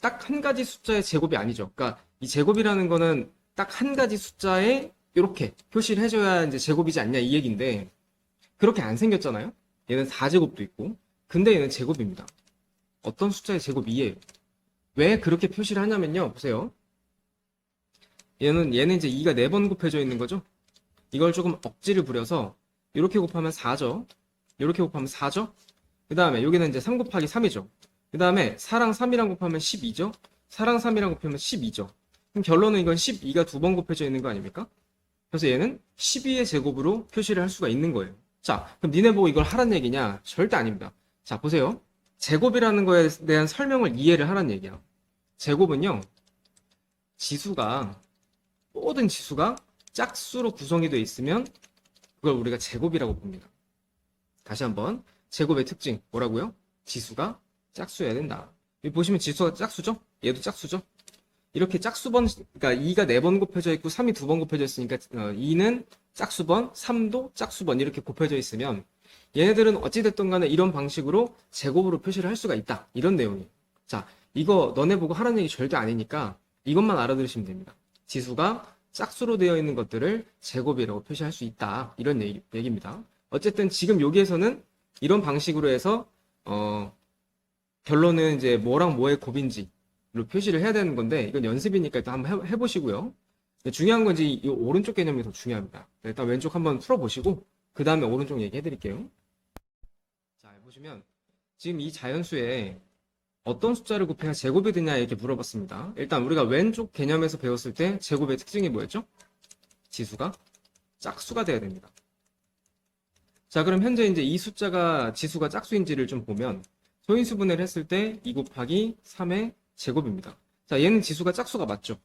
Speaker 1: 딱 한 가지 숫자의 제곱이 아니죠. 그러니까 이 제곱이라는 거는 딱 한 가지 숫자에 이렇게 표시를 해줘야 이제 제곱이지 않냐 이 얘기인데 그렇게 안 생겼잖아요. 얘는 4제곱도 있고 근데 얘는 제곱입니다. 어떤 숫자의 제곱이에요. 왜 그렇게 표시를 하냐면요. 보세요. 얘는 이제 2가 4번 곱해져 있는 거죠. 이걸 조금 억지를 부려서 이렇게 곱하면 4죠. 이렇게 곱하면 4죠. 그 다음에 여기는 이제 3 곱하기 3이죠. 그 다음에 4랑 3이랑 곱하면 12죠. 4랑 3이랑 곱하면 12죠. 그럼 결론은 이건 12가 2번 곱해져 있는 거 아닙니까? 그래서 얘는 12의 제곱으로 표시를 할 수가 있는 거예요. 자, 그럼 니네 보고 이걸 하란 얘기냐? 절대 아닙니다. 자, 보세요. 제곱이라는 거에 대한 설명을 이해를 하란 얘기야. 제곱은요, 모든 지수가 짝수로 구성이 되어 있으면 그걸 우리가 제곱이라고 봅니다. 다시 한번. 제곱의 특징 뭐라고요? 지수가 짝수여야 된다. 여기 보시면 지수가 짝수죠? 얘도 짝수죠? 이렇게 짝수번, 그러니까 2가 4번 곱해져 있고 3이 2번 곱해져 있으니까 2는 짝수번, 3도 짝수번 이렇게 곱해져 있으면 얘네들은 어찌됐든 간에 이런 방식으로 제곱으로 표시를 할 수가 있다. 이런 내용이에요. 자, 이거 너네 보고 하라는 얘기 절대 아니니까 이것만 알아들으시면 됩니다. 지수가 짝수로 되어 있는 것들을 제곱이라고 표시할 수 있다. 이런 얘기입니다. 어쨌든 지금 여기에서는 이런 방식으로 해서 결론은 이제 뭐랑 뭐의 곱인지로 표시를 해야 되는 건데 이건 연습이니까 일단 한번 해보시고요. 중요한 건 이제 이 오른쪽 개념이 더 중요합니다. 일단 왼쪽 한번 풀어보시고 그 다음에 오른쪽 얘기해드릴게요. 자, 보시면 지금 이 자연수에 어떤 숫자를 곱해야 제곱이 되냐 이렇게 물어봤습니다. 일단 우리가 왼쪽 개념에서 배웠을 때 제곱의 특징이 뭐였죠? 지수가 짝수가 돼야 됩니다. 자, 그럼 현재 이제 이 숫자가 지수가 짝수인지를 좀 보면 소인수분해를 했을 때 2 곱하기 3의 제곱입니다. 자, 얘는 지수가 짝수가 맞죠?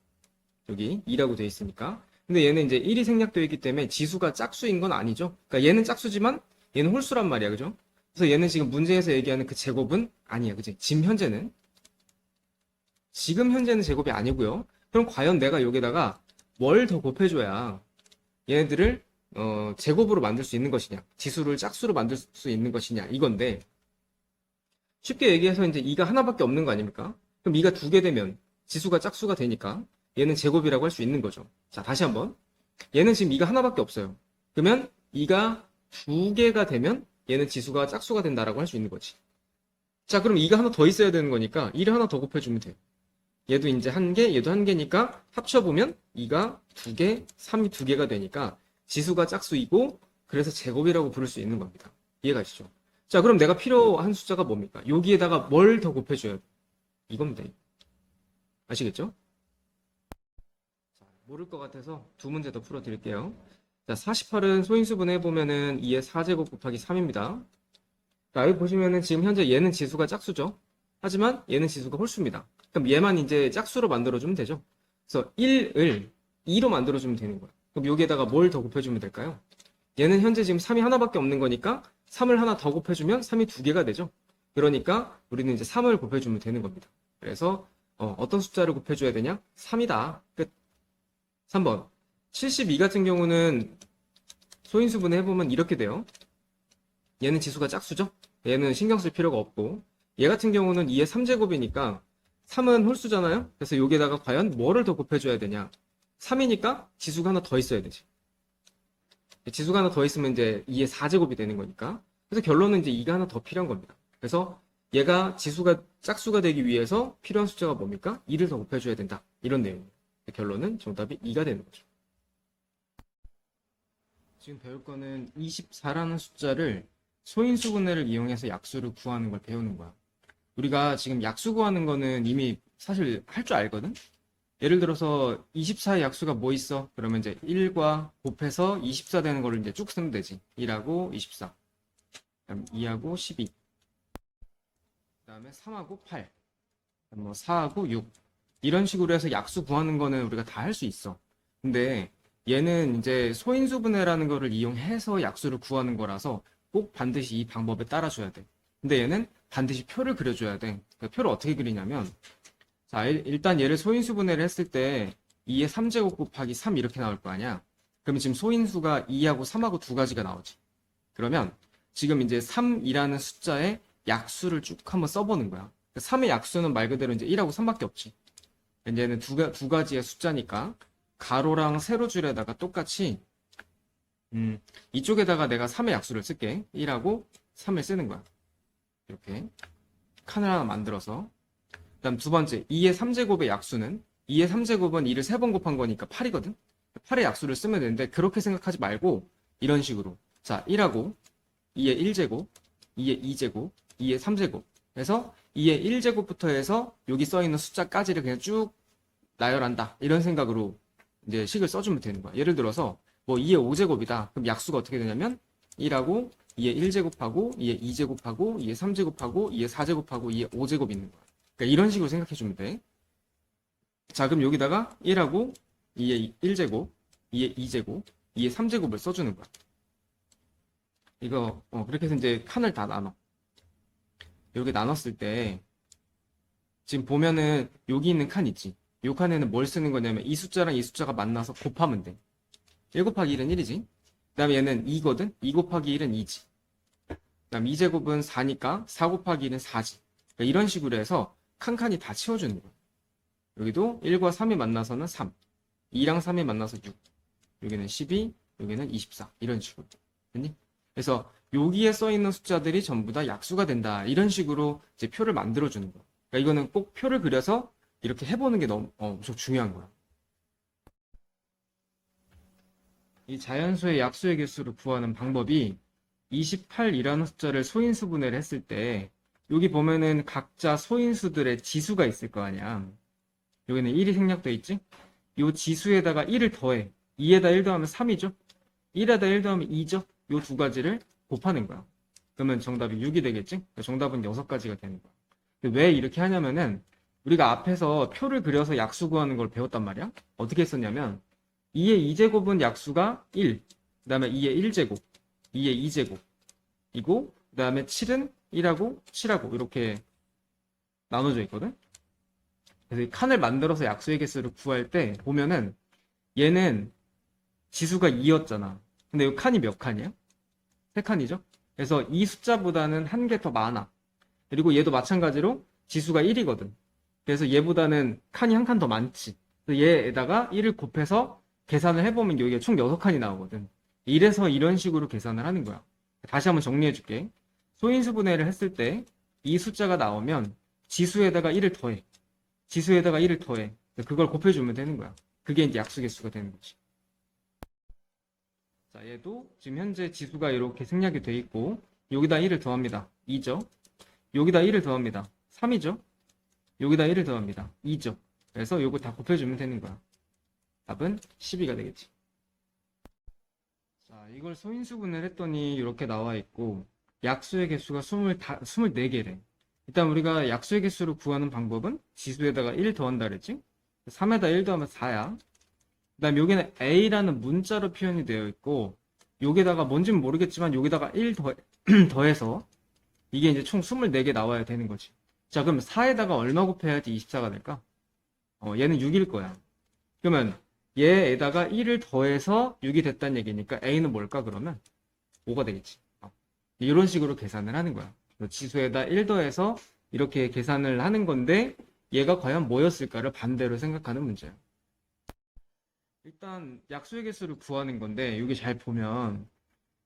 Speaker 1: 여기 2라고 되어 있으니까. 근데 얘는 이제 1이 생략되어 있기 때문에 지수가 짝수인 건 아니죠. 그러니까 얘는 짝수지만 얘는 홀수란 말이야. 그죠? 그래서 얘는 지금 문제에서 얘기하는 그 제곱은 아니야. 그치? 지금 현재는 제곱이 아니고요. 그럼 과연 내가 여기다가 뭘 더 곱해줘야 얘네들을 제곱으로 만들 수 있는 것이냐, 지수를 짝수로 만들 수 있는 것이냐, 이건데, 쉽게 얘기해서 이제 2가 하나밖에 없는 거 아닙니까? 그럼 2가 2개 되면 지수가 짝수가 되니까 얘는 제곱이라고 할 수 있는 거죠. 자, 다시 한번. 얘는 지금 2가 하나밖에 없어요. 그러면 2가 2개가 되면 얘는 지수가 짝수가 된다라고 할 수 있는 거지. 자, 그럼 2가 하나 더 있어야 되는 거니까 2를 하나 더 곱해주면 돼요. 얘도 이제 1개, 얘도 1개니까 합쳐보면 2가 2개, 3이 2개가 되니까 지수가 짝수이고 그래서 제곱이라고 부를 수 있는 겁니다. 이해가시죠? 자, 그럼 내가 필요한 숫자가 뭡니까? 여기에다가 뭘 더 곱해줘야 돼? 이겁니다. 아시겠죠? 자, 모를 것 같아서 두 문제 더 풀어드릴게요. 자, 48은 소인수분해 해보면은 2의 4제곱 곱하기 3입니다. 자, 여기 보시면은 지금 현재 얘는 지수가 짝수죠? 하지만 얘는 지수가 홀수입니다. 그럼 얘만 이제 짝수로 만들어주면 되죠? 그래서 1을 2로 만들어주면 되는 거예요. 그럼 여기에다가 뭘 더 곱해주면 될까요? 얘는 현재 지금 3이 하나밖에 없는 거니까 3을 하나 더 곱해주면 3이 2개가 되죠? 그러니까 우리는 이제 3을 곱해주면 되는 겁니다. 그래서 어떤 숫자를 곱해줘야 되냐? 3이다. 끝. 3번. 72 같은 경우는 소인수분해 해보면 이렇게 돼요. 얘는 지수가 짝수죠? 얘는 신경 쓸 필요가 없고 얘 같은 경우는 2의 3제곱이니까 3은 홀수잖아요? 그래서 여기에다가 과연 뭐를 더 곱해줘야 되냐? 3이니까 지수가 하나 더 있어야 되지. 지수가 하나 더 있으면 이제 2의 4제곱이 되는 거니까. 그래서 결론은 이제 2가 하나 더 필요한 겁니다. 그래서 얘가 지수가 짝수가 되기 위해서 필요한 숫자가 뭡니까? 2를 더 곱해줘야 된다. 이런 내용입니다. 결론은 정답이 2가 되는 거죠. 지금 배울 거는 24라는 숫자를 소인수분해를 이용해서 약수를 구하는 걸 배우는 거야. 우리가 지금 약수 구하는 거는 이미 사실 할 줄 알거든? 예를 들어서 24의 약수가 뭐 있어? 그러면 이제 1과 곱해서 24 되는 거를 이제 쭉 쓰면 되지. 1하고 24. 그다음 2하고 12. 그다음에 3하고 8. 뭐 4하고 6. 이런 식으로 해서 약수 구하는 거는 우리가 다 할 수 있어. 근데 얘는 이제 소인수분해라는 거를 이용해서 약수를 구하는 거라서 꼭 반드시 이 방법에 따라줘야 돼. 근데 얘는 반드시 표를 그려줘야 돼. 그러니까 표를 어떻게 그리냐면, 자, 일단 얘를 소인수분해를 했을 때 2의 3제곱 곱하기 3 이렇게 나올 거 아니야. 그러면 지금 소인수가 2하고 3하고 두 가지가 나오지. 그러면 지금 이제 3이라는 숫자의 약수를 쭉 한번 써보는 거야. 3의 약수는 말 그대로 이제 1하고 3밖에 없지. 얘는 두 가지의 숫자니까 가로랑 세로줄에다가 똑같이 이쪽에다가 내가 3의 약수를 쓸게. 1하고 3을 쓰는 거야. 이렇게 칸을 하나 만들어서. 그다음 두 번째 2의 3제곱의 약수는 2의 3제곱은 2를 3번 곱한 거니까 8이거든. 8의 약수를 쓰면 되는데 그렇게 생각하지 말고 이런 식으로 자 1하고 2의 1제곱 2의 2제곱 2의 3제곱 그래서 2의 1제곱부터 해서 여기 써있는 숫자까지를 그냥 쭉 나열한다. 이런 생각으로 이제 식을 써주면 되는 거야. 예를 들어서 뭐 2의 5제곱이다. 그럼 약수가 어떻게 되냐면 1하고 2의 1제곱하고 2의 2제곱하고 2의 3제곱하고 2의 4제곱하고 2의 5제곱 있는 거야. 그러니까 이런 식으로 생각해주면 돼. 자, 그럼 여기다가 1하고 2의 1제곱, 2의 2제곱, 2의 3제곱을 써주는 거야. 이거 그렇게 해서 이제 칸을 다 나눠. 이렇게 나눴을 때 지금 보면은 여기 있는 칸 있지. 이 칸에는 뭘 쓰는 거냐면 이 숫자랑 이 숫자가 만나서 곱하면 돼. 1 곱하기 1은 1이지. 그 다음에 얘는 2거든. 2 곱하기 1은 2지. 그 다음 2제곱은 4니까 4 곱하기 1은 4지. 그러니까 이런 식으로 해서 칸칸이 다 채워주는 거야. 여기도 1과 3이 만나서는 3, 2랑 3이 만나서 6. 여기는 12, 여기는 24. 이런 식으로. 됐니? 그래서 여기에 써 있는 숫자들이 전부 다 약수가 된다. 이런 식으로 이제 표를 만들어주는 거야. 그러니까 이거는 꼭 표를 그려서 이렇게 해보는 게 너무 엄청 중요한 거야. 이 자연수의 약수의 개수를 구하는 방법이 28이라는 숫자를 소인수분해를 했을 때 여기 보면은 각자 소인수들의 지수가 있을 거 아니야. 여기는 1이 생략돼 있지? 이 지수에다가 1을 더해. 2에다 1 더하면 3이죠? 1에다 1 더하면 2죠? 이 두 가지를 곱하는 거야. 그러면 정답이 6이 되겠지? 그러니까 정답은 6가지가 되는 거야. 근데 왜 이렇게 하냐면은 우리가 앞에서 표를 그려서 약수 구하는 걸 배웠단 말이야. 어떻게 했었냐면 2의 2제곱은 약수가 1, 그 다음에 2의 1제곱, 2의 2제곱이고 그 다음에 7은 1하고 7하고 이렇게 나눠져 있거든. 그래서 이 칸을 만들어서 약수의 개수를 구할 때 보면은 얘는 지수가 2였잖아. 근데 이 칸이 몇 칸이야? 3칸이죠? 그래서 이 숫자보다는 한 개 더 많아. 그리고 얘도 마찬가지로 지수가 1이거든. 그래서 얘보다는 칸이 한 칸 더 많지. 그래서 얘에다가 1을 곱해서 계산을 해보면 여기가 총 6칸이 나오거든. 이래서 이런 식으로 계산을 하는 거야. 다시 한번 정리해 줄게. 소인수분해를 했을 때 이 숫자가 나오면 지수에다가 1을 더해. 지수에다가 1을 더해. 그걸 곱해주면 되는 거야. 그게 이제 약수개수가 되는 거지. 자, 얘도 지금 현재 지수가 이렇게 생략이 돼 있고 여기다 1을 더합니다. 2죠. 여기다 1을 더합니다. 3이죠. 여기다 1을 더합니다. 2죠. 그래서 요거 다 곱해주면 되는 거야. 답은 12가 되겠지. 자, 이걸 소인수분해를 했더니 이렇게 나와 있고 약수의 개수가 24개래. 일단 우리가 약수의 개수를 구하는 방법은 지수에다가 1 더한다 그랬지? 3에다 1 더하면 4야. 그 다음에 여기는 A라는 문자로 표현이 되어 있고 여기다가 뭔지는 모르겠지만 여기다가 1 더해서 이게 이제 총 24개 나와야 되는 거지. 자, 그럼 4에다가 얼마 곱해야지 24가 될까? 얘는 6일 거야. 그러면 얘에다가 1을 더해서 6이 됐다는 얘기니까 A는 뭘까 그러면? 5가 되겠지. 이런 식으로 계산을 하는 거야. 지수에다 1 더해서 이렇게 계산을 하는 건데 얘가 과연 뭐였을까를 반대로 생각하는 문제야. 일단 약수의 개수를 구하는 건데 여기 잘 보면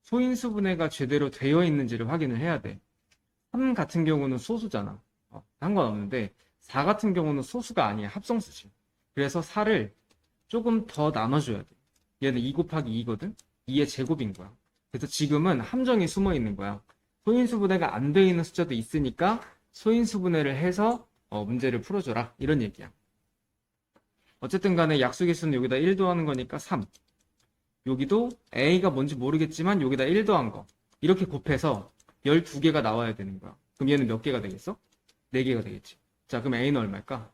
Speaker 1: 소인수분해가 제대로 되어 있는지를 확인을 해야 돼. 3 같은 경우는 소수잖아. 상관없는데 4 같은 경우는 소수가 아니야. 합성수지. 그래서 4를 조금 더 나눠줘야 돼. 얘는 2 곱하기 2거든? 2의 제곱인 거야. 그래서 지금은 함정이 숨어 있는 거야. 소인수분해가 안 되어 있는 숫자도 있으니까 소인수분해를 해서 문제를 풀어줘라. 이런 얘기야. 어쨌든 간에 약수개수는 여기다 1 더하는 거니까 3. 여기도 A가 뭔지 모르겠지만 여기다 1 더한 거. 이렇게 곱해서 12개가 나와야 되는 거야. 그럼 얘는 몇 개가 되겠어? 4개가 되겠지. 자, 그럼 A는 얼마일까?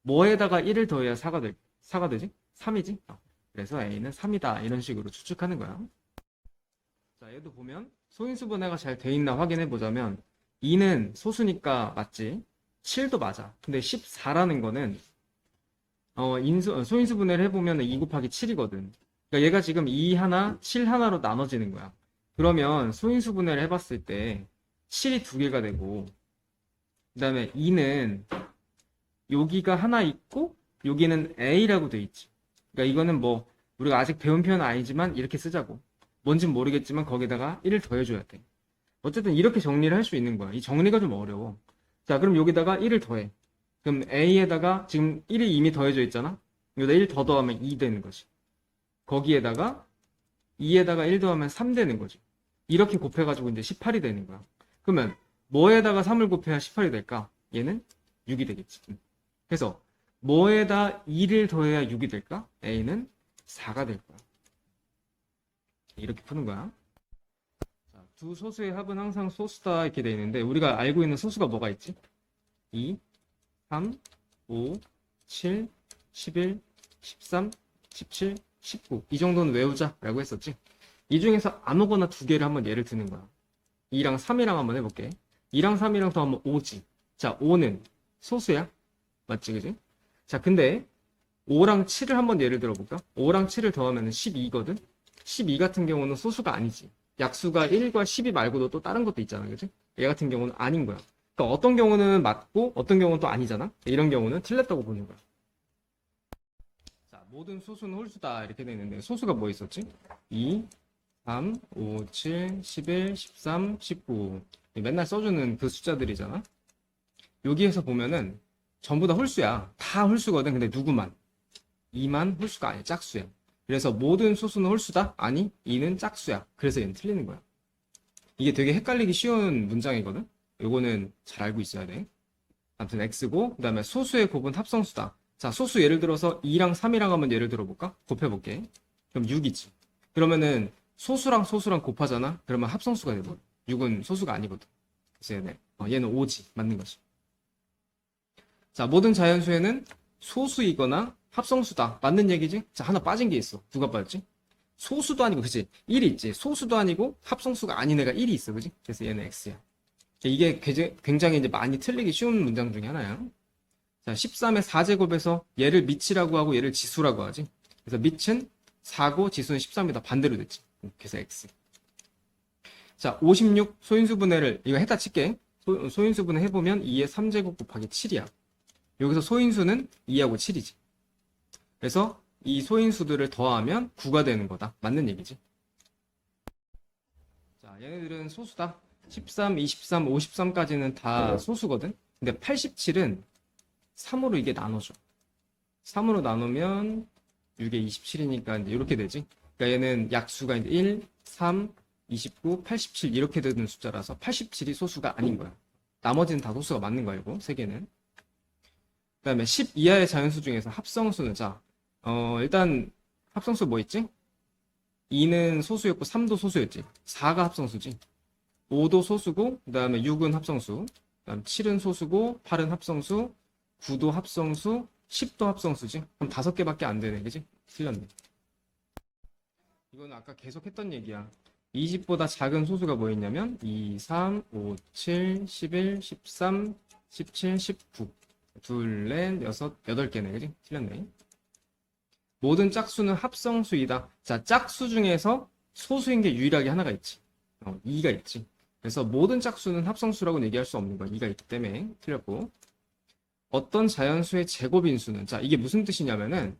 Speaker 1: 뭐에다가 1을 더해야 4가 되지? 3이지? 그래서 A는 3이다. 이런 식으로 추측하는 거야. 자, 얘도 보면 소인수분해가 잘 돼 있나 확인해 보자면 2는 소수니까 맞지? 7도 맞아. 근데 14라는 거는 소인수분해를 해보면 2 곱하기 7이거든. 그러니까 얘가 지금 2 하나, 7 하나로 나눠지는 거야. 그러면 소인수분해를 해봤을 때 7이 2개가 되고 그 다음에 2는 여기가 하나 있고 여기는 A라고 돼 있지. 그러니까 이거는 뭐 우리가 아직 배운 표현은 아니지만 이렇게 쓰자고. 뭔진 모르겠지만 거기다가 1을 더해줘야 돼. 어쨌든 이렇게 정리를 할 수 있는 거야. 이 정리가 좀 어려워. 자, 그럼 여기다가 1을 더해. 그럼 A에다가 지금 1이 이미 더해져 있잖아? 여기다 1 더 더하면 2 되는 거지. 거기에다가 2에다가 1 더하면 3 되는 거지. 이렇게 곱해가지고 이제 18이 되는 거야. 그러면 뭐에다가 3을 곱해야 18이 될까? 얘는 6이 되겠지. 그래서 뭐에다 2를 더해야 6이 될까? A는 4가 될 거야. 이렇게 푸는 거야. 자, 두 소수의 합은 항상 소수다 이렇게 돼 있는데 우리가 알고 있는 소수가 뭐가 있지? 2, 3, 5, 7, 11, 13, 17, 19. 이 정도는 외우자 라고 했었지. 이 중에서 아무거나 두 개를 한번 예를 드는 거야. 2랑 3이랑 한번 해볼게. 2랑 3이랑 더하면 5지. 자, 5는 소수야? 맞지, 그지? 자, 근데 5랑 7을 한번 예를 들어볼까? 5랑 7을 더하면 12거든? 12 같은 경우는 소수가 아니지. 약수가 1과 12 말고도 또 다른 것도 있잖아, 그지? 얘 같은 경우는 아닌 거야. 그러니까 어떤 경우는 맞고 어떤 경우는 또 아니잖아. 이런 경우는 틀렸다고 보는 거야. 자, 모든 소수는 홀수다 이렇게 돼 있는데 소수가 뭐 있었지? 2, 3, 5, 7, 11, 13, 19 맨날 써주는 그 숫자들이잖아. 여기에서 보면은 전부 다 홀수야. 다 홀수거든. 근데 누구만? 2만 홀수가 아니야. 짝수야. 그래서 모든 소수는 홀수다? 아니, 2는 짝수야. 그래서 얘는 틀리는 거야. 이게 되게 헷갈리기 쉬운 문장이거든. 요거는 잘 알고 있어야 돼. 아무튼 x고, 그 다음에 소수의 곱은 합성수다. 자, 소수 예를 들어서 2랑 3이랑 한번 예를 들어볼까? 곱해볼게. 그럼 6이지. 그러면은 소수랑 소수랑 곱하잖아? 그러면 합성수가 되거든. 6은 소수가 아니거든. 그래서 얘는 5지. 맞는 거지. 자, 모든 자연수에는 소수이거나 합성수다. 맞는 얘기지? 자, 하나 빠진 게 있어. 누가 빠졌지? 소수도 아니고, 그치? 1이 있지. 소수도 아니고 합성수가 아닌 애가 1이 있어. 그치? 그래서 얘는 x야. 이게 굉장히 이제 많이 틀리기 쉬운 문장 중에 하나야. 자, 13의 4제곱에서 얘를 밑이라고 하고 얘를 지수라고 하지. 그래서 밑은 4고 지수는 13이다. 반대로 됐지. 그래서 x. 자, 56 소인수분해를 이거 했다 칠게. 소인수분해 해보면 2의 3제곱 곱하기 7이야. 여기서 소인수는 2하고 7이지. 그래서 이 소인수들을 더하면 9가 되는 거다. 맞는 얘기지. 자, 얘네들은 소수다. 13, 23, 53까지는 다 소수거든. 근데 87은 3으로 이게 나눠져. 3으로 나누면 6에 27이니까 이제 이렇게 되지. 그러니까 얘는 약수가 이제 1, 3, 29, 87 이렇게 되는 숫자라서 87이 소수가 아닌 거야. 나머지는 다 소수가 맞는 거야, 이거 세 개는. 그 다음에 10 이하의 자연수 중에서 합성수는 자, 일단 합성수 뭐 있지? 2는 소수였고 3도 소수였지. 4가 합성수지. 5도 소수고 그 다음에 6은 합성수. 그 다음 7은 소수고 8은 합성수. 9도 합성수. 10도 합성수지. 그럼 5개밖에 안 되네, 그지? 틀렸네. 이거는 아까 계속 했던 얘기야. 20보다 작은 소수가 뭐 있냐면 2, 3, 5, 7, 11, 13, 17, 19 둘, 넷, 여섯, 8개네. 그지? 틀렸네. 모든 짝수는 합성수이다. 자, 짝수 중에서 소수인 게 유일하게 하나가 있지. 2가 있지. 그래서 모든 짝수는 합성수라고는 얘기할 수 없는 거야. 2가 있기 때문에 틀렸고. 어떤 자연수의 제곱인수는 자, 이게 무슨 뜻이냐면은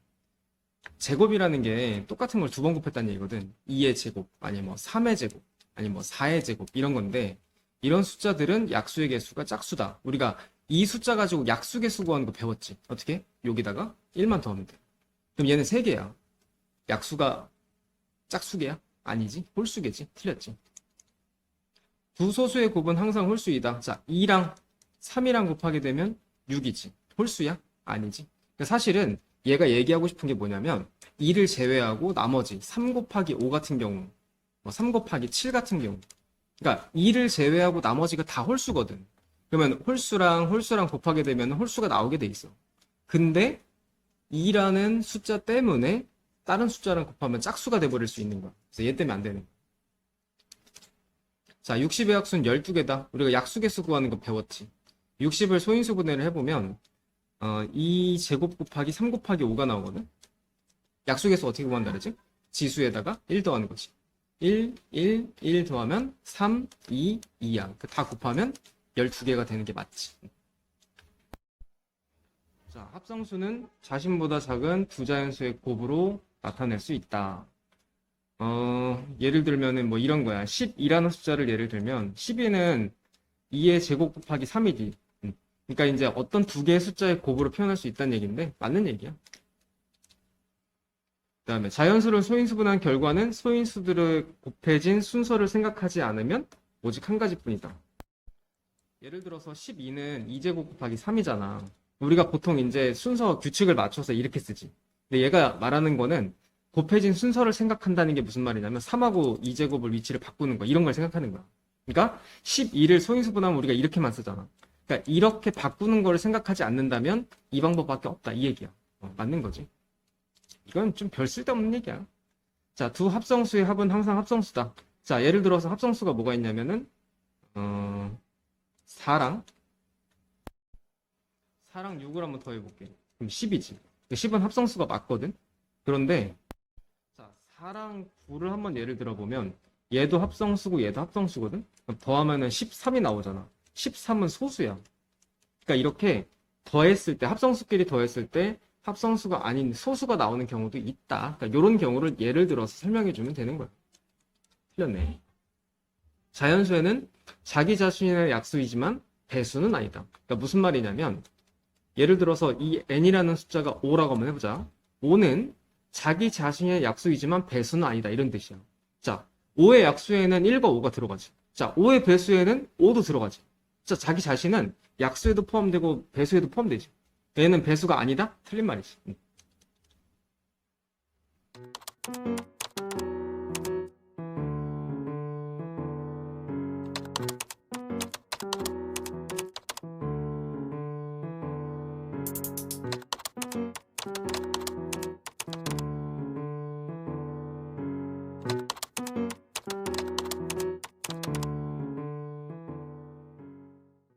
Speaker 1: 제곱이라는 게 똑같은 걸 2번 곱했다는 얘기거든. 2의 제곱, 아니 뭐 3의 제곱, 아니 뭐 4의 제곱 이런 건데 이런 숫자들은 약수의 개수가 짝수다. 우리가 이 숫자 가지고 약수 개수 구하는 거 배웠지. 어떻게? 여기다가 1만 더하면 돼. 그럼 얘는 3개야. 약수가 짝수개야? 아니지. 홀수개지. 틀렸지. 두 소수의 곱은 항상 홀수이다. 자, 2랑 3이랑 곱하게 되면 6이지. 홀수야? 아니지. 그러니까 사실은 얘가 얘기하고 싶은 게 뭐냐면 2를 제외하고 나머지 3 곱하기 5 같은 경우, 뭐 3 곱하기 7 같은 경우, 그러니까 2를 제외하고 나머지가 다 홀수거든. 그러면 홀수랑 홀수랑 곱하게 되면 홀수가 나오게 돼 있어. 근데 2라는 숫자 때문에 다른 숫자랑 곱하면 짝수가 돼버릴 수 있는 거야. 그래서 얘 때문에 안 되는 거야. 자, 60의 약수는 12개다. 우리가 약수개수 구하는 거 배웠지. 60을 소인수 분해를 해보면 2제곱 곱하기 3 곱하기 5가 나오거든. 약수개수 어떻게 구한다 그러지? 지수에다가 1 더하는 거지. 1, 1, 1 더하면 3, 2, 2야. 다 곱하면 12개가 되는 게 맞지. 자, 합성수는 자신보다 작은 두 자연수의 곱으로 나타낼 수 있다. 예를 들면은 뭐 이런 거야. 12라는 숫자를 예를 들면 12는 2의 제곱 곱하기 3이지. 그러니까 이제 어떤 두 개의 숫자의 곱으로 표현할 수 있다는 얘기인데 맞는 얘기야. 그 다음에 자연수를 소인수분한 결과는 소인수들의 곱해진 순서를 생각하지 않으면 오직 한 가지뿐이다. 예를 들어서 12는 2제곱 곱하기 3이잖아. 우리가 보통 이제 순서 규칙을 맞춰서 이렇게 쓰지. 근데 얘가 말하는 거는 곱해진 순서를 생각한다는 게 무슨 말이냐면 3하고 2제곱을 위치를 바꾸는 거 이런 걸 생각하는 거야. 그러니까 12를 소인수분하면 우리가 이렇게만 쓰잖아. 그러니까 이렇게 바꾸는 걸 생각하지 않는다면 이 방법밖에 없다 이 얘기야. 맞는 거지. 이건 좀 별 쓸데없는 얘기야. 자, 두 합성수의 합은 항상 합성수다. 자, 예를 들어서 합성수가 뭐가 있냐면은 4랑 6을 한번 더 해볼게. 그럼 10이지. 10은 합성수가 맞거든. 그런데 자, 4랑 9를 한번 예를 들어보면 얘도 합성수고 얘도 합성수거든. 그럼 더하면은 13이 나오잖아. 13은 소수야. 그러니까 이렇게 더했을 때 합성수끼리 더했을 때 합성수가 아닌 소수가 나오는 경우도 있다. 그러니까 이런 경우를 예를 들어서 설명해 주면 되는 거야. 틀렸네. 자연수에는 자기 자신의 약수이지만 배수는 아니다. 그러니까 무슨 말이냐면 예를 들어서 이 n이라는 숫자가 5라고 한번 해보자. 5는 자기 자신의 약수이지만 배수는 아니다. 이런 뜻이야. 자, 5의 약수에는 1과 5가 들어가지. 자, 5의 배수에는 5도 들어가지. 자, 자기 자신은 약수에도 포함되고 배수에도 포함되지. 얘는 배수가 아니다? 틀린 말이지.